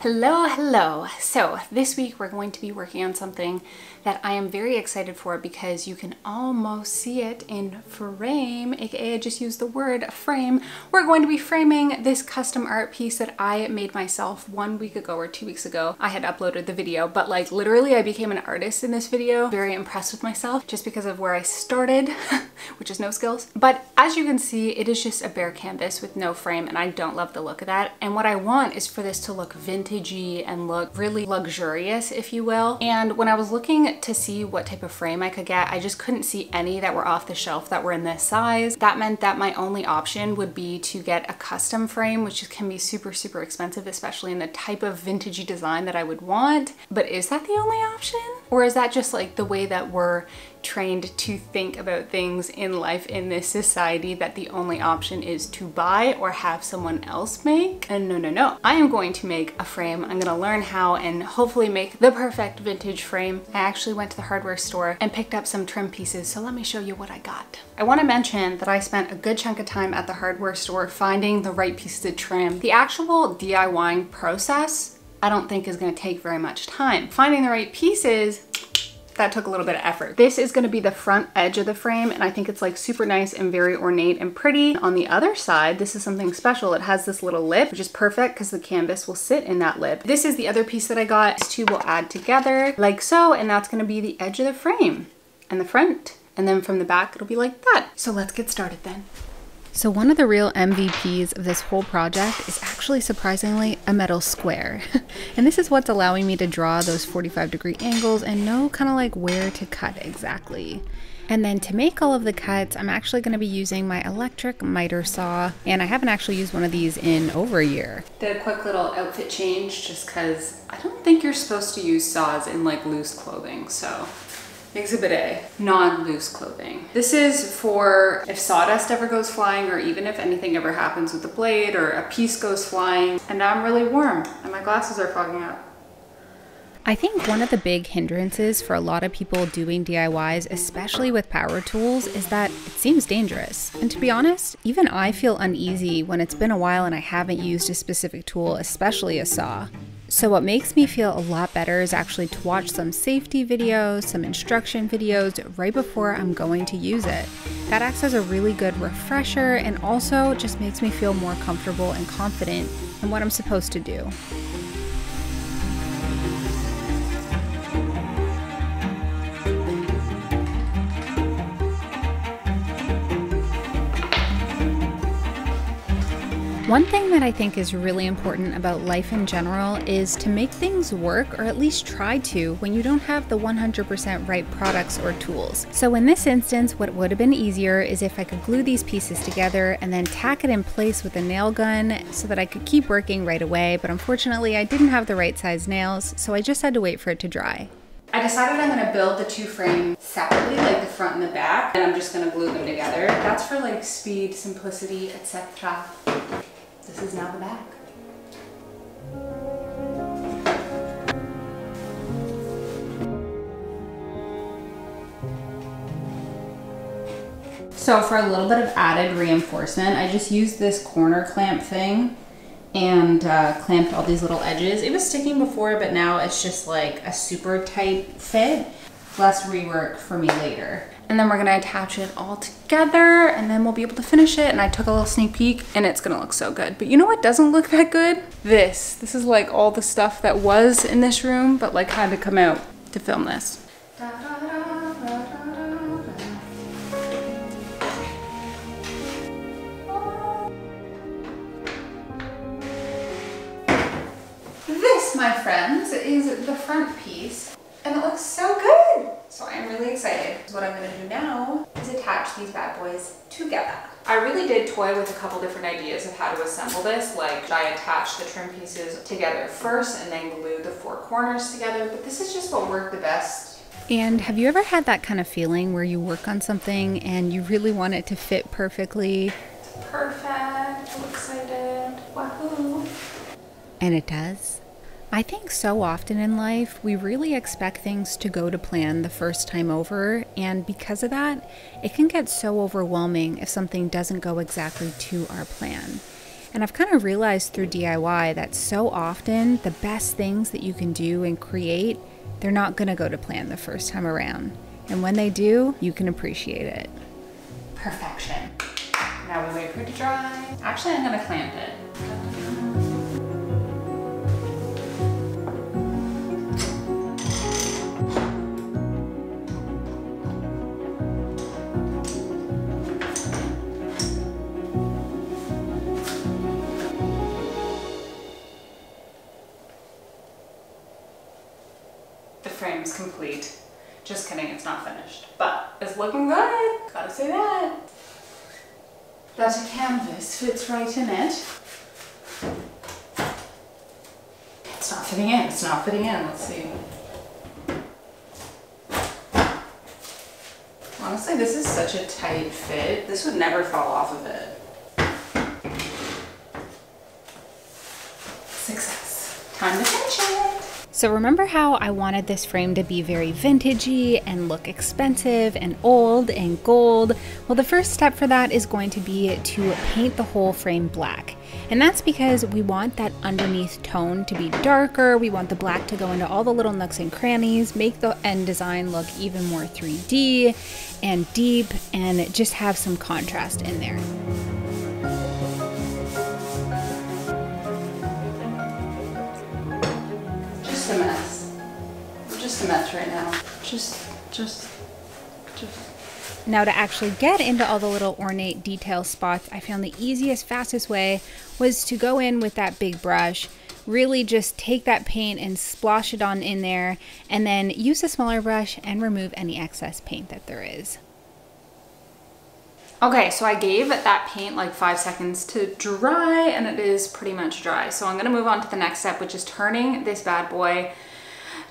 Hello, hello. So this week we're going to be working on something that I am very excited for because you can almost see it in frame, aka I just used the word frame. We're going to be framing this custom art piece that I made myself 1 week ago or 2 weeks ago. I had uploaded the video, but like literally I became an artist in this video. Very impressed with myself just because of where I started, which is no skills. But as you can see, it is just a bare canvas with no frame and I don't love the look of that. And what I want is for this to look vintagey and look really luxurious, if you will. And when I was looking to see what type of frame I could get, I just couldn't see any that were off the shelf that were in this size. That meant that my only option would be to get a custom frame, which can be super, super expensive, especially in the type of vintagey design that I would want. But is that the only option? Or is that just like the way that we're trained to think about things in life in this society, that the only option is to buy or have someone else make? And no. I am going to make a frame. I'm gonna learn how and hopefully make the perfect vintage frame. I actually went to the hardware store and picked up some trim pieces, so let me show you what I got. I want to mention that I spent a good chunk of time at the hardware store finding the right pieces of trim. The actual DIYing process I don't think is going to take very much time. Finding the right pieces, that took a little bit of effort. This is going to be the front edge of the frame and I think it's like super nice and very ornate and pretty. On the other side, this is something special. It has this little lip, which is perfect because the canvas will sit in that lip. This is the other piece that I got. These two will add together like so, and that's going to be the edge of the frame and the front. And then from the back, it'll be like that. So let's get started then. So one of the real MVPs of this whole project is actually surprisingly a metal square. And this is what's allowing me to draw those 45-degree angles and know kind of like where to cut exactly. And then to make all of the cuts, I'm actually going to be using my electric miter saw, and I haven't actually used one of these in over a year. Did a quick little outfit change just because I don't think you're supposed to use saws in like loose clothing, so. Exhibit A, non-loose clothing. This is for if sawdust ever goes flying or even if anything ever happens with the blade or a piece goes flying. And now I'm really warm and my glasses are fogging up. I think one of the big hindrances for a lot of people doing DIYs, especially with power tools, is that it seems dangerous. And to be honest, even I feel uneasy when it's been a while and I haven't used a specific tool, especially a saw. So what makes me feel a lot better is actually to watch some safety videos, some instruction videos right before I'm going to use it. That acts as a really good refresher and also just makes me feel more comfortable and confident in what I'm supposed to do. One thing that I think is really important about life in general is to make things work, or at least try to, when you don't have the 100% right products or tools. So in this instance, what would have been easier is if I could glue these pieces together and then tack it in place with a nail gun so that I could keep working right away, but unfortunately I didn't have the right size nails, so I just had to wait for it to dry. I decided I'm going to build the two frames separately, like the front and the back, and I'm just going to glue them together. That's for like speed, simplicity, etc. This is now the back. So for a little bit of added reinforcement, I just used this corner clamp thing and clamped all these little edges. It was sticking before, but now it's just like a super tight fit. Less rework for me later. And then we're gonna attach it all together and then we'll be able to finish it. And I took a little sneak peek and it's gonna look so good. But you know what doesn't look that good? This is like all the stuff that was in this room, but like had to come out to film this. This, my friends, is the front piece. And it looks so good. So I'm really excited. So what I'm gonna do now is attach these bad boys together. I really did toy with a couple different ideas of how to assemble this. Like, should I attach the trim pieces together first and then glue the four corners together? But this is just what worked the best. And have you ever had that kind of feeling where you work on something and you really want it to fit perfectly? It's perfect, I'm excited, wahoo. And it does. I think so often in life, we really expect things to go to plan the first time over, and because of that, it can get so overwhelming if something doesn't go exactly to our plan. And I've kind of realized through DIY that so often the best things that you can do and create, they're not gonna go to plan the first time around. And when they do, you can appreciate it. Perfection. Now we wait for it to dry. Actually, I'm gonna clamp it. The frame's complete. Just kidding, it's not finished, but it's looking good. Gotta say that. That canvas fits right in it. It's not fitting in, it's not fitting in, let's see. Honestly, this is such a tight fit. This would never fall off of it. Success. Time to finish it. So remember how I wanted this frame to be very vintagey and look expensive and old and gold? Well, the first step for that is going to be to paint the whole frame black. And that's because we want that underneath tone to be darker. We want the black to go into all the little nooks and crannies, make the end design look even more 3D and deep, and just have some contrast in there. A mess. I'm just a mess right now. Just. Now to actually get into all the little ornate detail spots, I found the easiest, fastest way was to go in with that big brush, really just take that paint and splosh it on in there, and then use a smaller brush and remove any excess paint that there is. Okay, so I gave that paint like 5 seconds to dry, and it is pretty much dry. So I'm gonna move on to the next step, which is turning this bad boy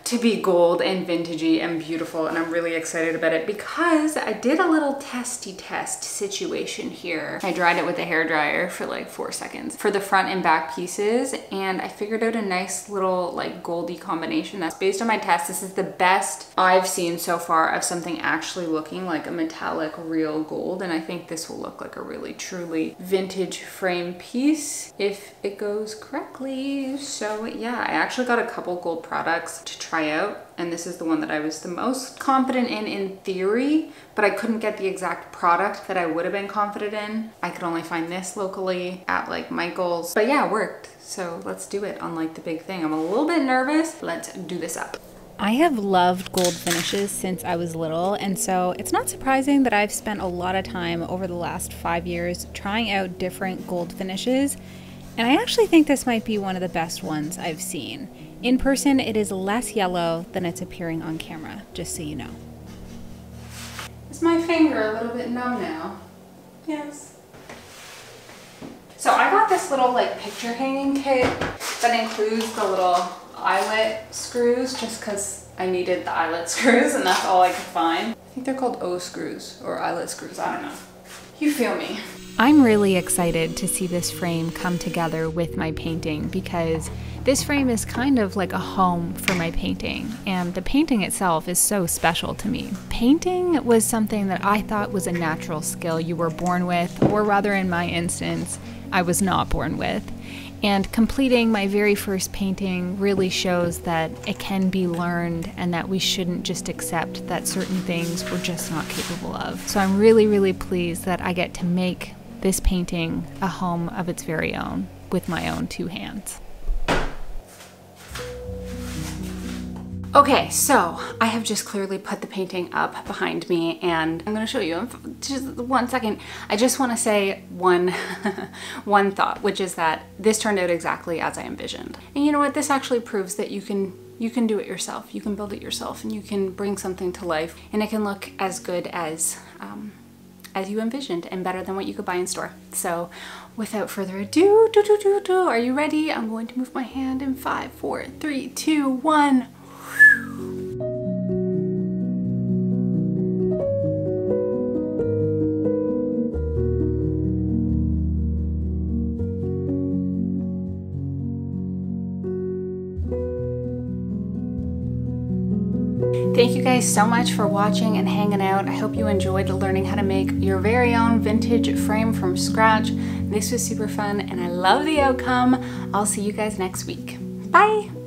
to be gold and vintagey and beautiful, and I'm really excited about it because I did a little testy test situation here. I dried it with a hairdryer for like 4 seconds for the front and back pieces, and I figured out a nice little like goldy combination. That's based on my test. This is the best I've seen so far of something actually looking like a metallic real gold, and I think this will look like a really truly vintage frame piece if it goes correctly. So yeah, I actually got a couple gold products to try out, and this is the one that I was the most confident in theory, but I couldn't get the exact product that I would have been confident in. I could only find this locally at like Michael's, but yeah, it worked. So let's do it on like the big thing. I'm a little bit nervous. Let's do this up. I have loved gold finishes since I was little, and so it's not surprising that I've spent a lot of time over the last 5 years trying out different gold finishes, and I actually think this might be one of the best ones I've seen. In person, it is less yellow than it's appearing on camera, just so you know. Is my finger a little bit numb now? Yes. So I got this little like picture hanging kit that includes the little eyelet screws, just because I needed the eyelet screws and that's all I could find. I think they're called O screws or eyelet screws, I don't know. You feel me. I'm really excited to see this frame come together with my painting because this frame is kind of like a home for my painting, and the painting itself is so special to me. Painting was something that I thought was a natural skill you were born with, or rather in my instance, I was not born with. And completing my very first painting really shows that it can be learned and that we shouldn't just accept that certain things we're just not capable of. So I'm really, really pleased that I get to make this painting a home of its very own with my own 2 hands. Okay, so I have just clearly put the painting up behind me, and I'm gonna show you. Just 1 second. I just wanna say one thought, which is that this turned out exactly as I envisioned. And you know what? This actually proves that you can do it yourself. You can build it yourself, and you can bring something to life, and it can look as good as you envisioned and better than what you could buy in store. So without further ado, are you ready? I'm going to move my hand in 5, 4, 3, 2, 1. Thank you guys so much for watching and hanging out. I hope you enjoyed learning how to make your very own vintage frame from scratch. This was super fun and I love the outcome. I'll see you guys next week. Bye!